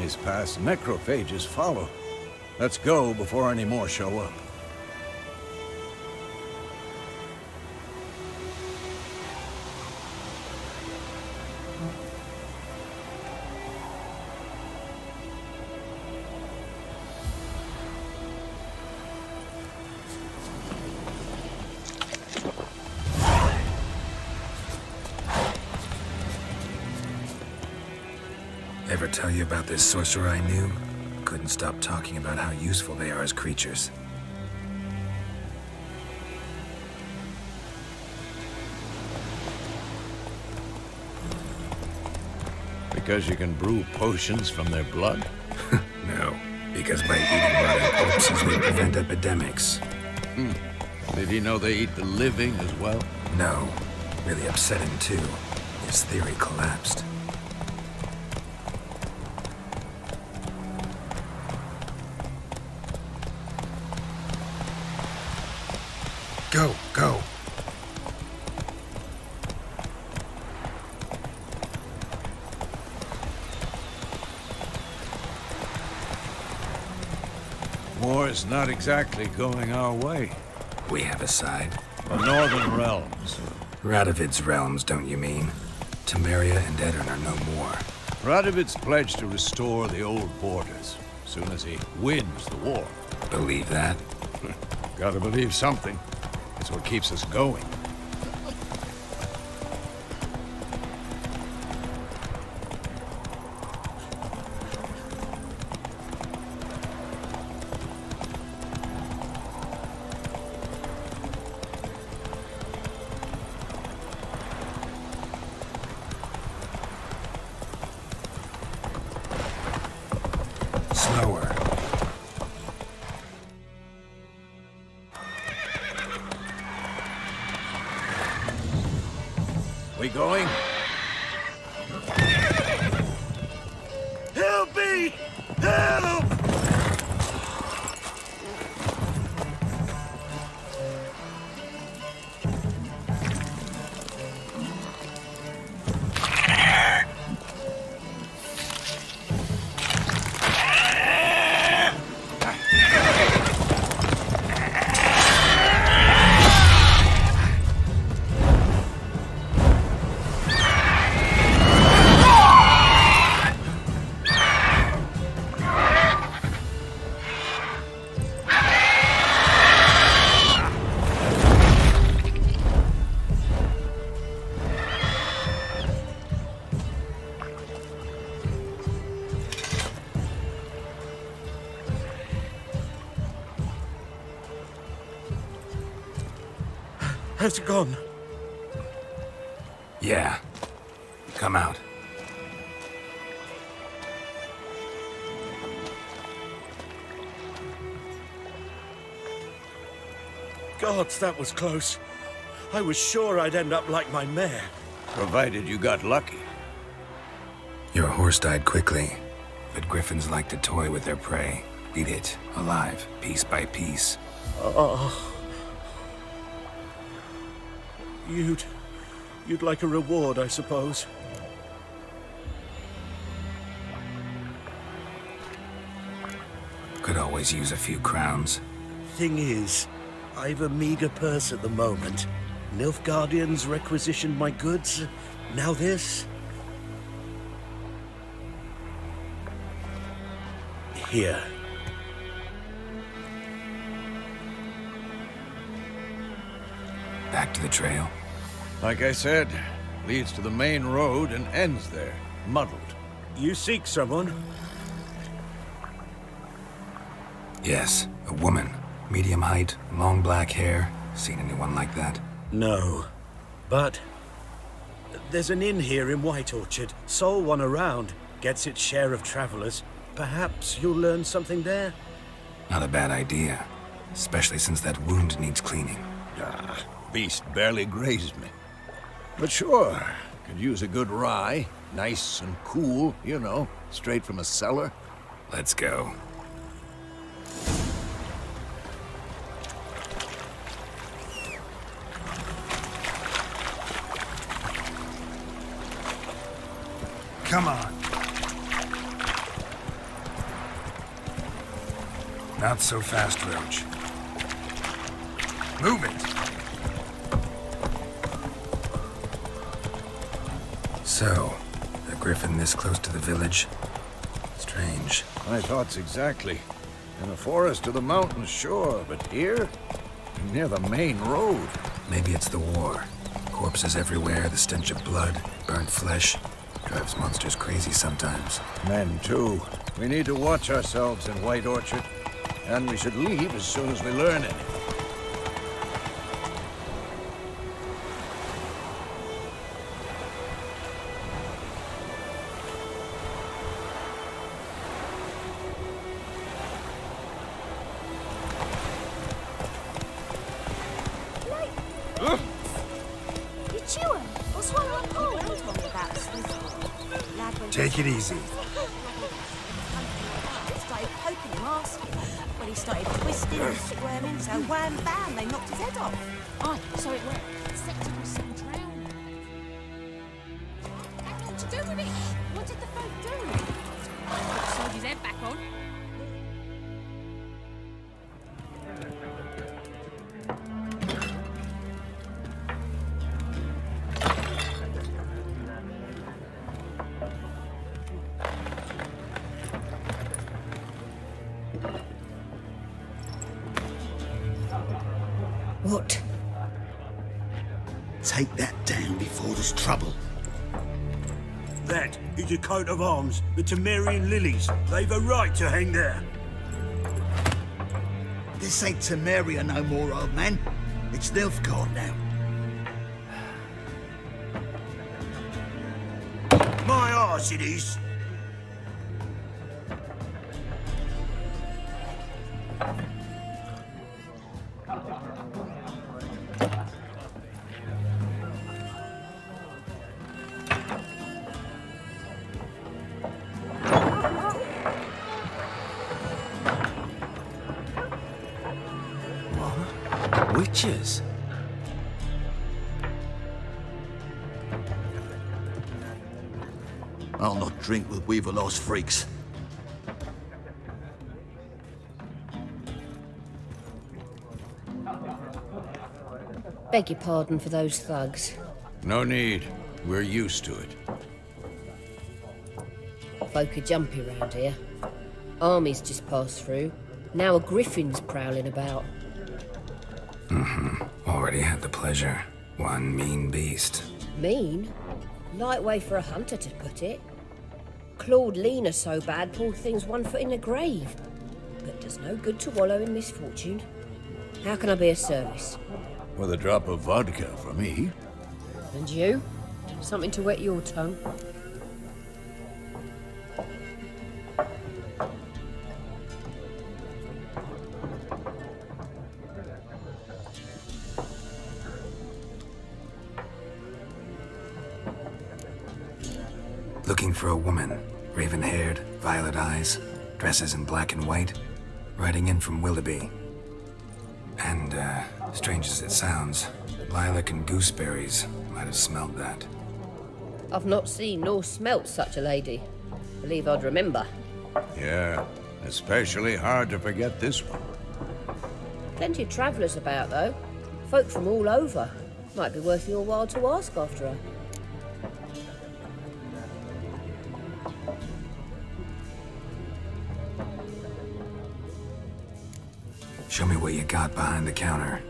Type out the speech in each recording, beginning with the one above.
eyes pass, necrophages follow. Let's go before any more show up. Ever tell you about this sorcerer I knew? Couldn't stop talking about how useful they are as creatures. Because you can brew potions from their blood? No, because by eating rotting corpses they prevent epidemics. Did he know they eat the living as well? No, really upsetting too. His theory collapsed. Go, go. War is not exactly going our way. We have a side. The Northern Realms. Radovid's realms, don't you mean? Temeria and Edirn are no more. Radovid's pledged to restore the old borders, soon as he wins the war. Believe that? Gotta believe something. It's what keeps us going. Slower. We going? Help me! Help! Has it gone? Yeah. Come out. Gods, that was close. I was sure I'd end up like my mare. Provided you got lucky. Your horse died quickly, but griffins like to toy with their prey. Eat it, alive, piece by piece. Oh. You'd like a reward, I suppose. Could always use a few crowns. Thing is, I've a meager purse at the moment. Nilfgaardians requisitioned my goods. Now this. Here. Back to the trail. Like I said, leads to the main road and ends there, muddled. You seek someone? Yes, a woman. Medium height, long black hair. Seen anyone like that? No. But there's an inn here in White Orchard. Sole one around. Gets its share of travelers. Perhaps you'll learn something there? Not a bad idea. Especially since that wound needs cleaning. Beast barely grazed me. But sure, could use a good rye. Nice and cool, you know, straight from a cellar. Let's go. Come on. Not so fast, Roach. Move it! So, a griffin this close to the village? Strange. My thoughts exactly. In the forest or the mountains, sure, but here? Near the main road. Maybe it's the war. Corpses everywhere, the stench of blood, burnt flesh. Drives monsters crazy sometimes. Men, too. We need to watch ourselves in White Orchard. And we should leave as soon as we learn anything. Take it easy. Started poking him, asking. Well, he started twisting and squirming, so wham bam, they knocked his head off. Oh, so it went acceptable soon drowned. Had naught to do with it. What did the folk do? Put the soldier's head back on. What? Take that down before there's trouble. That is a coat of arms, the Temerian lilies. They've a right to hang there. This ain't Temeria no more, old man. It's Nilfgaard now. My arse it is. Witches? I'll not drink with Weaverlaw's freaks. Beg your pardon for those thugs. No need. We're used to it. Folk are jumpy round here. Armies just passed through. Now a griffin's prowling about. Already had the pleasure. One mean beast. Mean? Light way for a hunter to put it. Clawed Lena so bad, poor thing's 1 foot in the grave. But does no good to wallow in misfortune. How can I be of service? With a drop of vodka for me. And you? Something to wet your tongue? Looking for a woman. Raven-haired, violet eyes, dresses in black and white. Riding in from Willoughby. And, strange as it sounds, lilac and gooseberries might have smelled that. I've not seen nor smelt such a lady. Believe I'd remember. Yeah, especially hard to forget this one. Plenty of travellers about, though. Folk from all over. Might be worth your while to ask after her. Show me what you got behind the counter.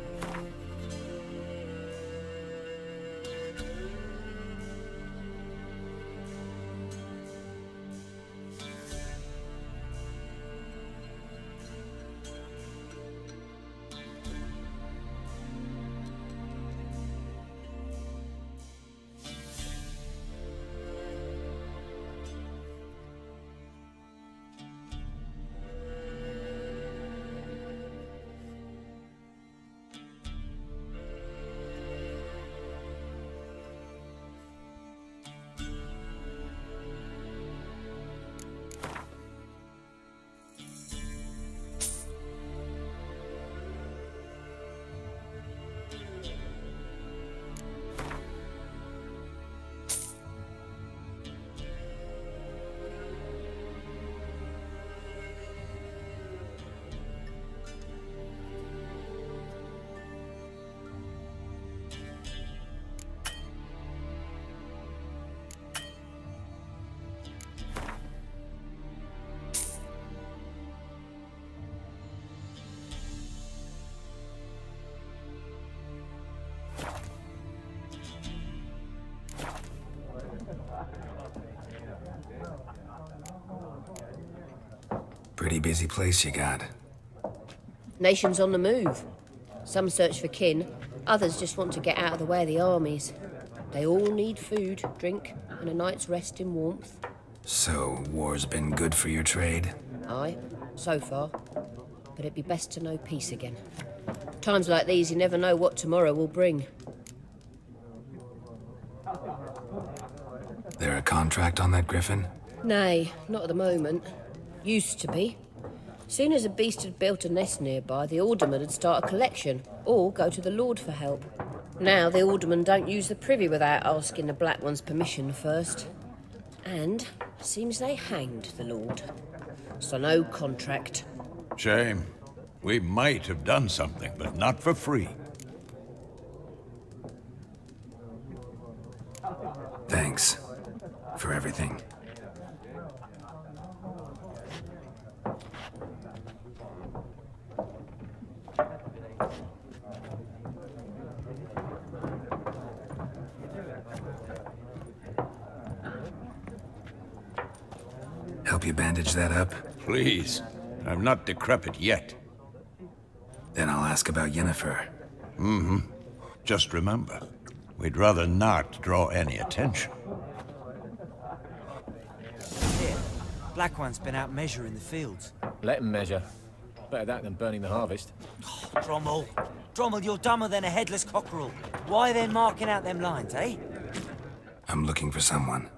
Mighty busy place you got. Nations on the move. Some search for kin, others just want to get out of the way of the armies. They all need food, drink, and a night's rest in warmth. So, war's been good for your trade? Aye, so far. But it'd be best to know peace again. Times like these, you never know what tomorrow will bring. There a contract on that griffin? Nay, not at the moment. Used to be. Soon as a beast had built a nest nearby, the alderman would start a collection, or go to the Lord for help. Now the aldermen don't use the privy without asking the Black One's permission first. And seems they hanged the Lord. So no contract. Shame. We might have done something, but not for free. Thanks for everything. Help you bandage that up? Please. I'm not decrepit yet. Then I'll ask about Yennefer. Mm-hmm. Just remember, we'd rather not draw any attention. Here, Black One's been out measuring the fields. Let him measure. Better that than burning the harvest. Oh, Drommel. Drommel, you're dumber than a headless cockerel. Why then marking out them lines, eh? I'm looking for someone.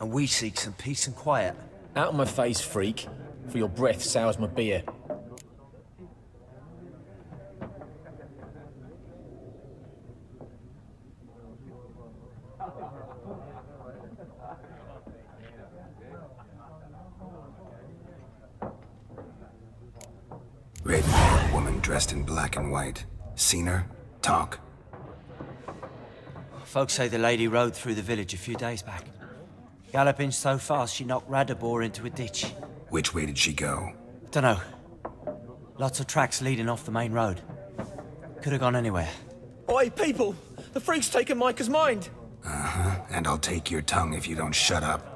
And we seek some peace and quiet. Out of my face, freak. For your breath sours my beer. Raven-haired woman dressed in black and white. Seen her? Talk. Folks say the lady rode through the village a few days back. Galloping so fast she knocked Radabor into a ditch. Which way did she go? Dunno. Lots of tracks leading off the main road. Could have gone anywhere. Oi, people! The freak's taken Micah's mind! Uh-huh, and I'll take your tongue if you don't shut up.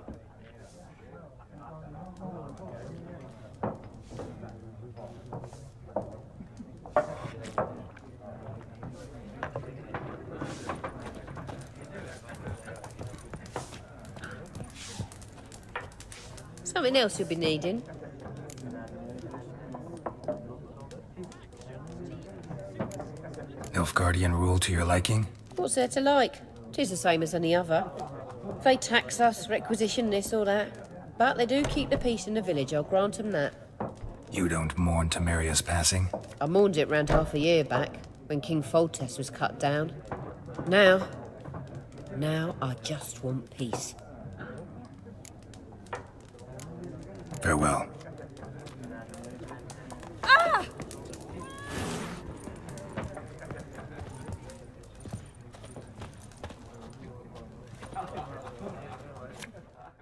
Something else you'll be needing. Nilfgaardian rule to your liking? What's there to like? 'Tis the same as any other. They tax us, requisition this or that. But they do keep the peace in the village, I'll grant them that. You don't mourn Temeria's passing? I mourned it round half a year back, when King Foltest was cut down. Now I just want peace. Farewell. Ah!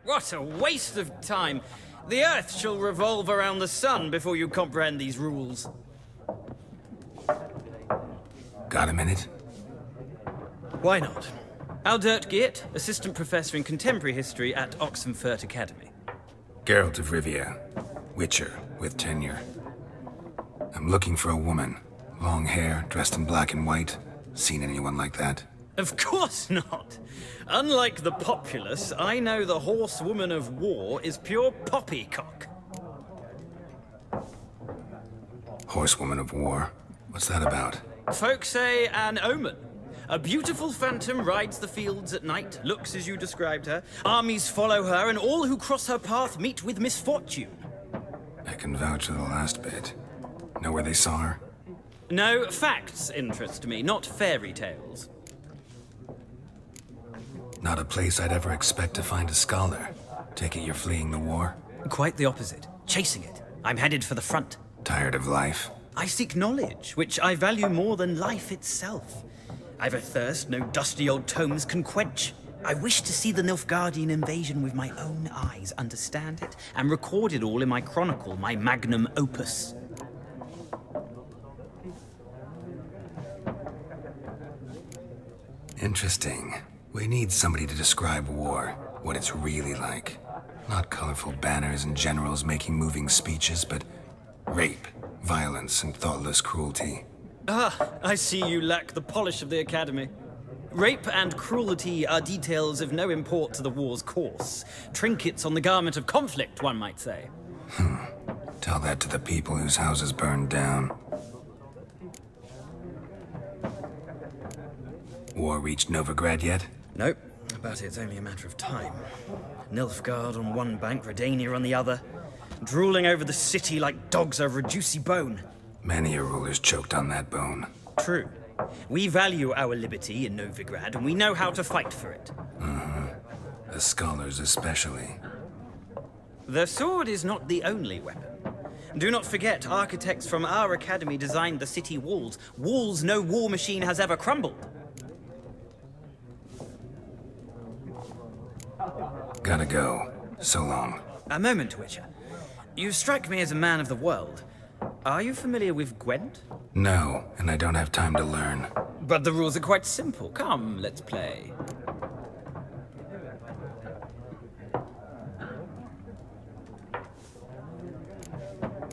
What a waste of time! The Earth shall revolve around the sun before you comprehend these rules. Got a minute? Why not? Aldert Geert, Assistant Professor in Contemporary History at Oxenfurt Academy. Geralt of Rivia. Witcher, with tenure. I'm looking for a woman. Long hair, dressed in black and white. Seen anyone like that? Of course not! Unlike the populace, I know the horsewoman of war is pure poppycock. Horsewoman of war? What's that about? Folk say an omen. A beautiful phantom rides the fields at night, looks as you described her. Armies follow her, and all who cross her path meet with misfortune. I can vouch for the last bit. Know where they saw her? No, facts interest me, not fairy tales. Not a place I'd ever expect to find a scholar. Take it you're fleeing the war? Quite the opposite. Chasing it. I'm headed for the front. Tired of life? I seek knowledge, which I value more than life itself. I've a thirst no dusty old tomes can quench. I wish to see the Nilfgaardian invasion with my own eyes, understand it, and record it all in my chronicle, my magnum opus. Interesting. We need somebody to describe war, what it's really like. Not colorful banners and generals making moving speeches, but rape, violence, and thoughtless cruelty. Ah, I see you lack the polish of the Academy. Rape and cruelty are details of no import to the war's course. Trinkets on the garment of conflict, one might say. Tell that to the people whose houses burned down. War reached Novigrad yet? Nope, but it's only a matter of time. Nilfgaard on one bank, Redania on the other, drooling over the city like dogs over a juicy bone. Many a ruler's choked on that bone. True. We value our liberty in Novigrad, and we know how to fight for it. The scholars especially. The sword is not the only weapon. Do not forget, architects from our academy designed the city walls. Walls no war machine has ever crumbled. Gotta go. So long. A moment, Witcher. You strike me as a man of the world. Are you familiar with Gwent? No, and I don't have time to learn. But the rules are quite simple. Come, let's play.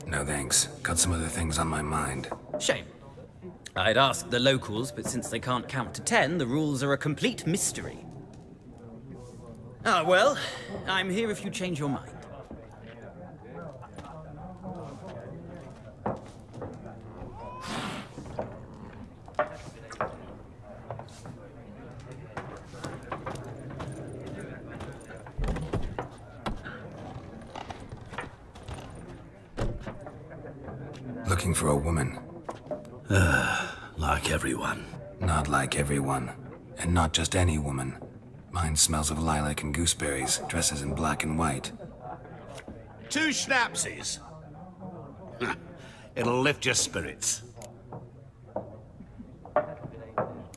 No thanks. Got some other things on my mind. Shame. I'd ask the locals, but since they can't count to 10, the rules are a complete mystery. Ah, well, I'm here if you change your mind. Looking for a woman. Like everyone. Not like everyone. And not just any woman. Mine smells of lilac and gooseberries, dresses in black and white. 2 schnapsies. It'll lift your spirits.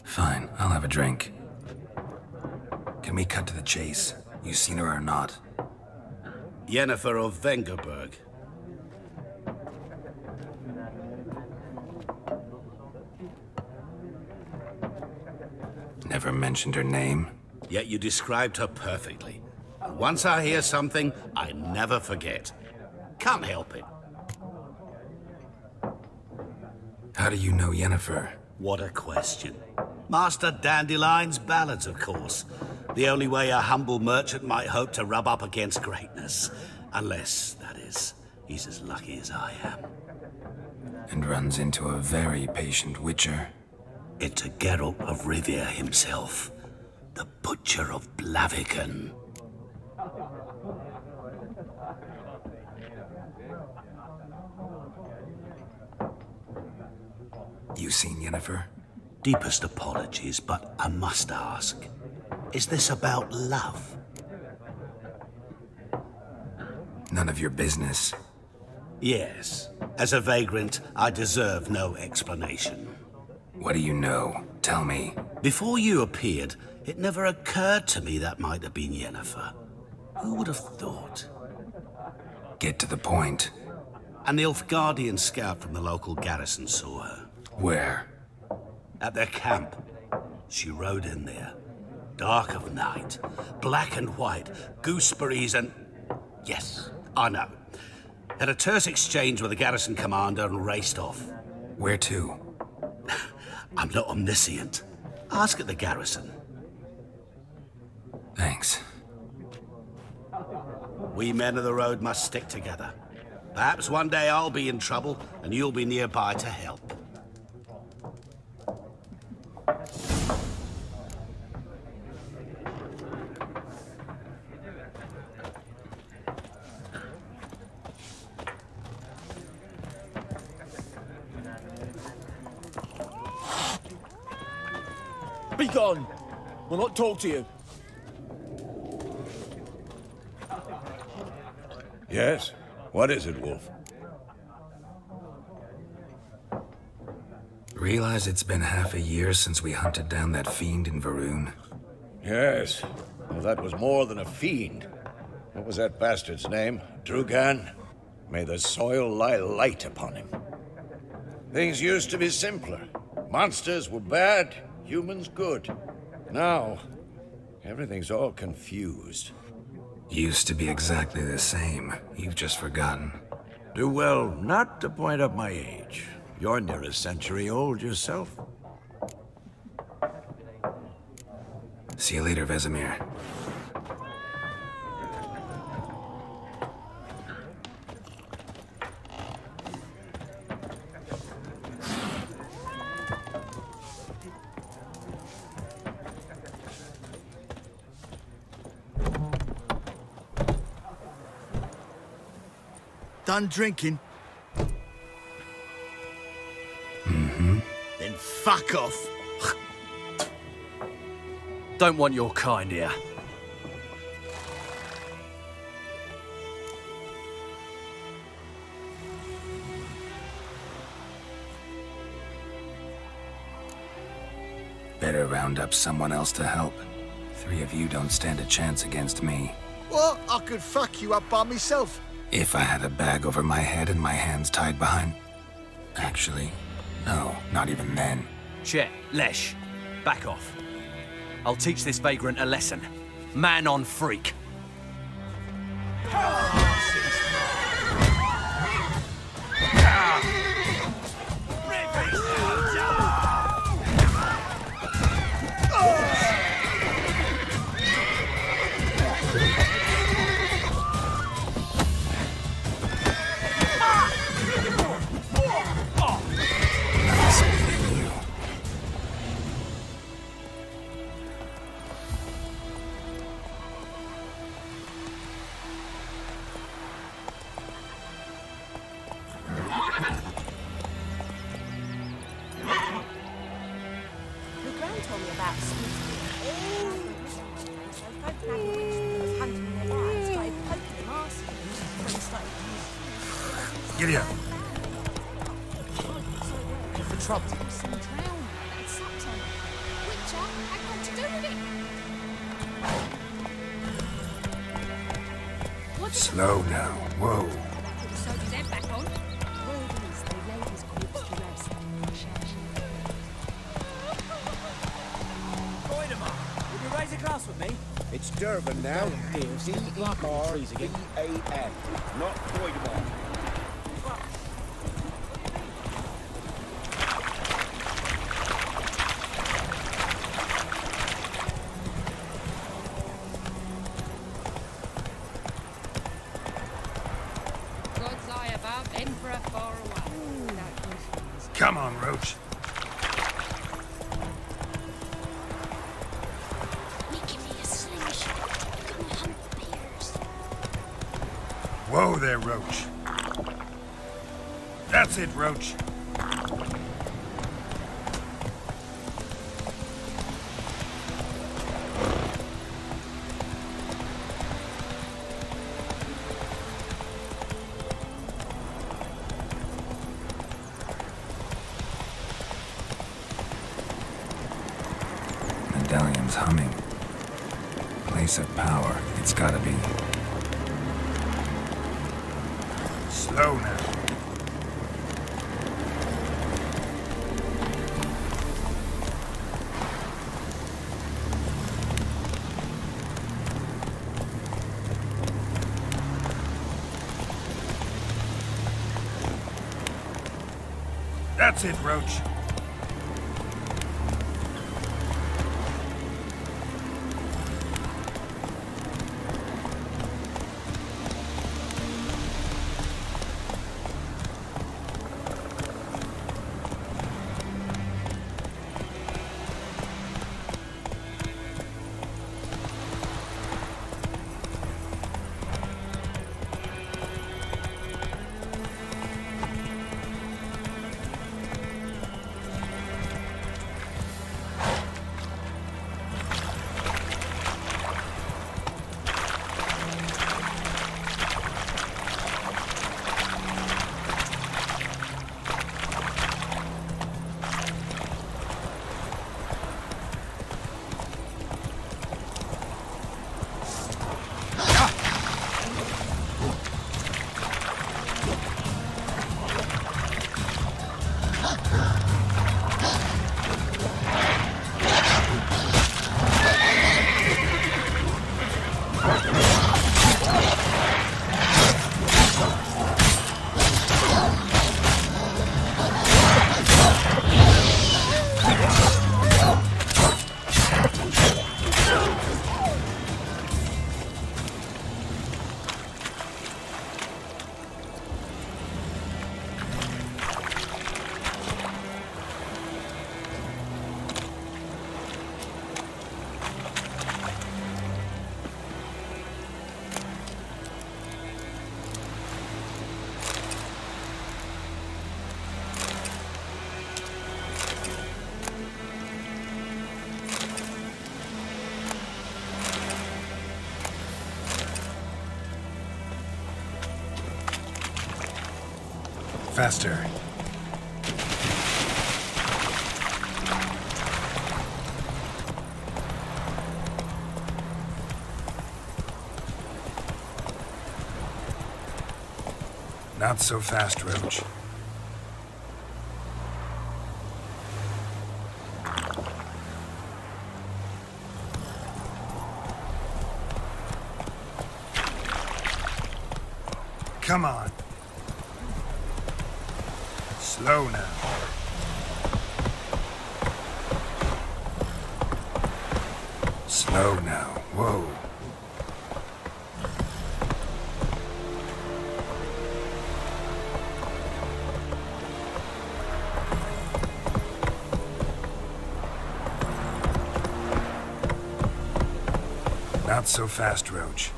Fine, I'll have a drink. Can we cut to the chase? You seen her or not? Yennefer of Vengerberg. Never mentioned her name. Yet you described her perfectly. And once I hear something, I never forget. Can't help it. How do you know Yennefer? What a question. Master Dandelion's ballads, of course. The only way a humble merchant might hope to rub up against greatness. Unless, that is, he's as lucky as I am. And runs into a very patient witcher. Into Geralt of Rivia himself. The Butcher of Blaviken. You seen Yennefer? Deepest apologies, but I must ask. Is this about love? None of your business. Yes. As a vagrant, I deserve no explanation. What do you know? Tell me. Before you appeared, it never occurred to me that might have been Yennefer. Who would have thought? Get to the point. An Nilfgaardian scout from the local garrison saw her. Where? At their camp. She rode in there. Dark of night. Black and white. Gooseberries and... Yes, I know. Had a terse exchange with the garrison commander and raced off. Where to? I'm not omniscient. Ask at the garrison. Thanks. We men of the road must stick together. Perhaps one day I'll be in trouble and you'll be nearby to help. Be gone! We'll not talk to you. Yes? What is it, Wolf? Realize it's been half a year since we hunted down that fiend in Varun? Yes. Well, that was more than a fiend. What was that bastard's name? Drugan? May the soil lie light upon him. Things used to be simpler. Monsters were bad, humans good. Now, everything's all confused. Used to be exactly the same. You've just forgotten. Do well not to point up my age. You're near a century old yourself. See you later, Vesemir. Done drinking? Mm-hmm. Then fuck off. Don't want your kind here. Better round up someone else to help. 3 of you don't stand a chance against me. What? I could fuck you up by myself. If I had a bag over my head and my hands tied behind... Actually, no, not even then. Chet, Lesh, back off. I'll teach this vagrant a lesson. Man on freak. Giddy up. For trouble. Some drown. It's something. Witcher, I got to do with it. Slow now. Whoa. Put the soldier's head back on. Would you raise a glass with me? It's Durban now. D-E-R-B-A-N, not Doidemar. God's eye above, Emperor far away. Come on, Roach. Whoa there, Roach. That's it, Roach. Medallion's humming. Place of power. It's gotta be. Slow now. That's it, Roach. Faster. Not so fast, Roach. Come on. Slow now. Slow now. Whoa. Not so fast, Roach.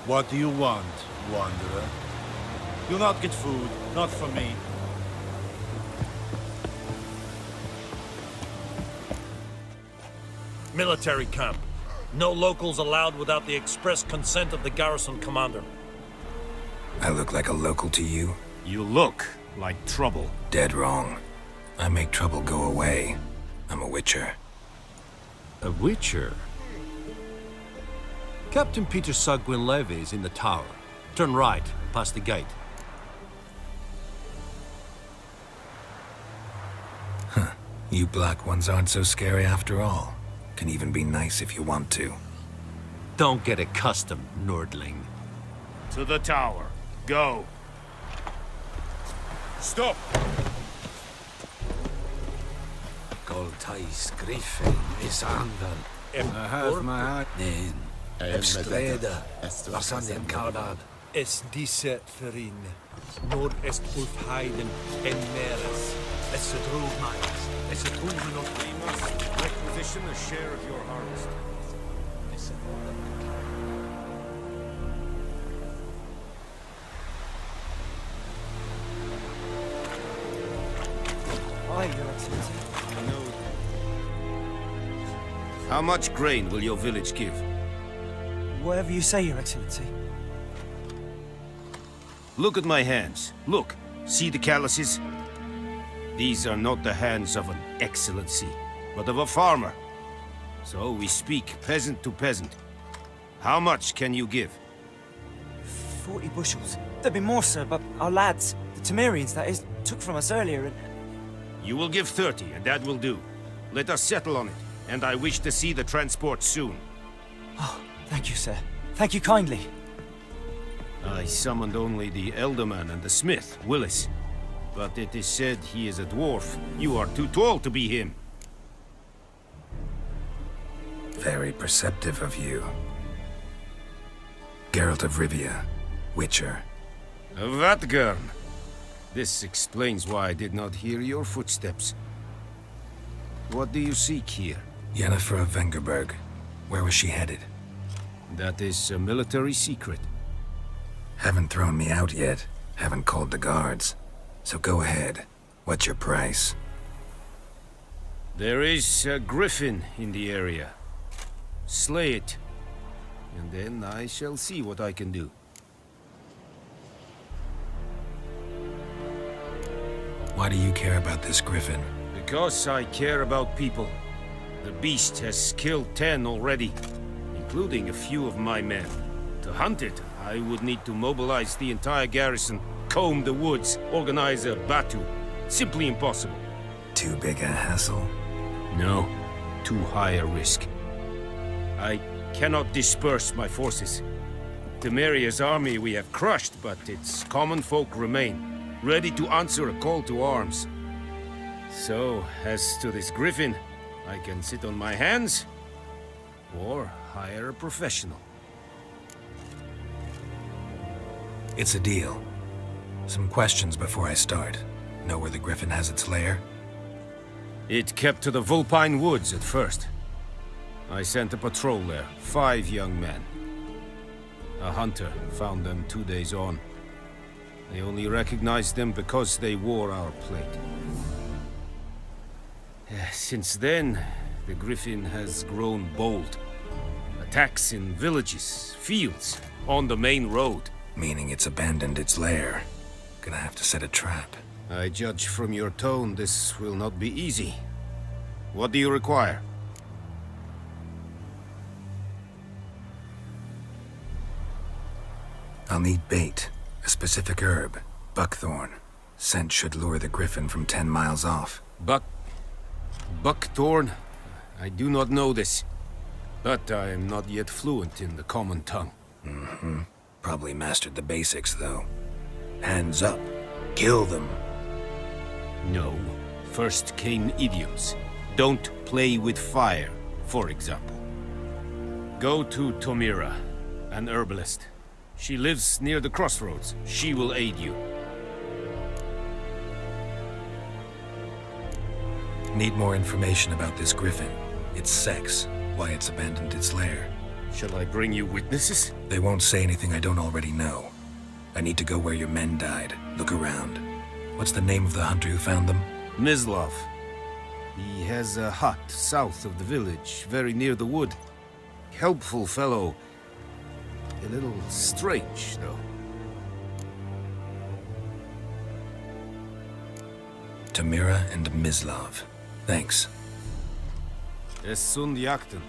What do you want, wanderer? You'll not get food, not from me. Military camp. No locals allowed without the express consent of the garrison commander. I look like a local to you? You look like trouble. Dead wrong. I make trouble go away. I'm a witcher. A witcher? Captain Peter Sugwin Levy is in the tower. Turn right, past the gate. Huh. You black ones aren't so scary after all. Can even be nice if you want to. Don't get accustomed, Nordling. To the tower. Go. Stop! Goltais Griffin is andan. I have my eye. Nein. Streda. Was an den Kalbad. Es diese Ferin. Nord est Ulf Heiden en Meres. Es drove miles. Es drove not. We must requisition a share of your harvest. Aye, Your Excellency. No. How much grain will your village give? Whatever you say, Your Excellency. Look at my hands. Look. See the calluses? These are not the hands of an excellency, but of a farmer. So we speak peasant to peasant. How much can you give? 40 bushels. There'd be more, sir, but our lads, the Temerians, that is, took from us earlier and... You will give 30, and that will do. Let us settle on it, and I wish to see the transport soon. Oh, thank you, sir. Thank you kindly. I summoned only the Elderman and the smith, Willis. But it is said he is a dwarf. You are too tall to be him. Very perceptive of you. Geralt of Rivia, Witcher. Vatgern. This explains why I did not hear your footsteps. What do you seek here? Yennefer of Vengerberg. Where was she headed? That is a military secret. Haven't thrown me out yet. Haven't called the guards. So go ahead. What's your price? There is a griffin in the area. Slay it. And then I shall see what I can do. Why do you care about this griffin? Because I care about people. The beast has killed 10 already, including a few of my men. To hunt it, I would need to mobilize the entire garrison, comb the woods, organize a batu. Simply impossible. Too big a hassle? No, too high a risk. I cannot disperse my forces. Temeria's army we have crushed, but its common folk remain, ready to answer a call to arms. So, as to this griffin, I can sit on my hands, or hire a professional. It's a deal. Some questions before I start. Know where the griffin has its lair? It kept to the Vulpine Woods at first. I sent a patrol there, 5 young men. A hunter found them 2 days on. They only recognized them because they wore our plate. Since then, the Griffin has grown bold. Attacks in villages, fields, on the main road. Meaning it's abandoned its lair. Gonna have to set a trap. I judge from your tone this will not be easy. What do you require? I'll need bait, a specific herb, buckthorn. Scent should lure the Griffin from 10 miles off. Buckthorn? I do not know this. But I am not yet fluent in the common tongue. Mm-hmm. Probably mastered the basics, though. Hands up. Kill them. No. First came idioms. Don't play with fire, for example. Go to Tomira, an herbalist. She lives near the CROSSROADS. She will aid you. Need more information about this Griffin. Its sex, why it's abandoned its lair. Shall I bring you witnesses? They won't say anything I don't already know. I need to go where your men died. Look around. What's the name of the hunter who found them? Mislav. He has a hut south of the village, very near the wood. Helpful fellow. A little strange, though. Tomira and Mislav. Thanks. Es sund jakten.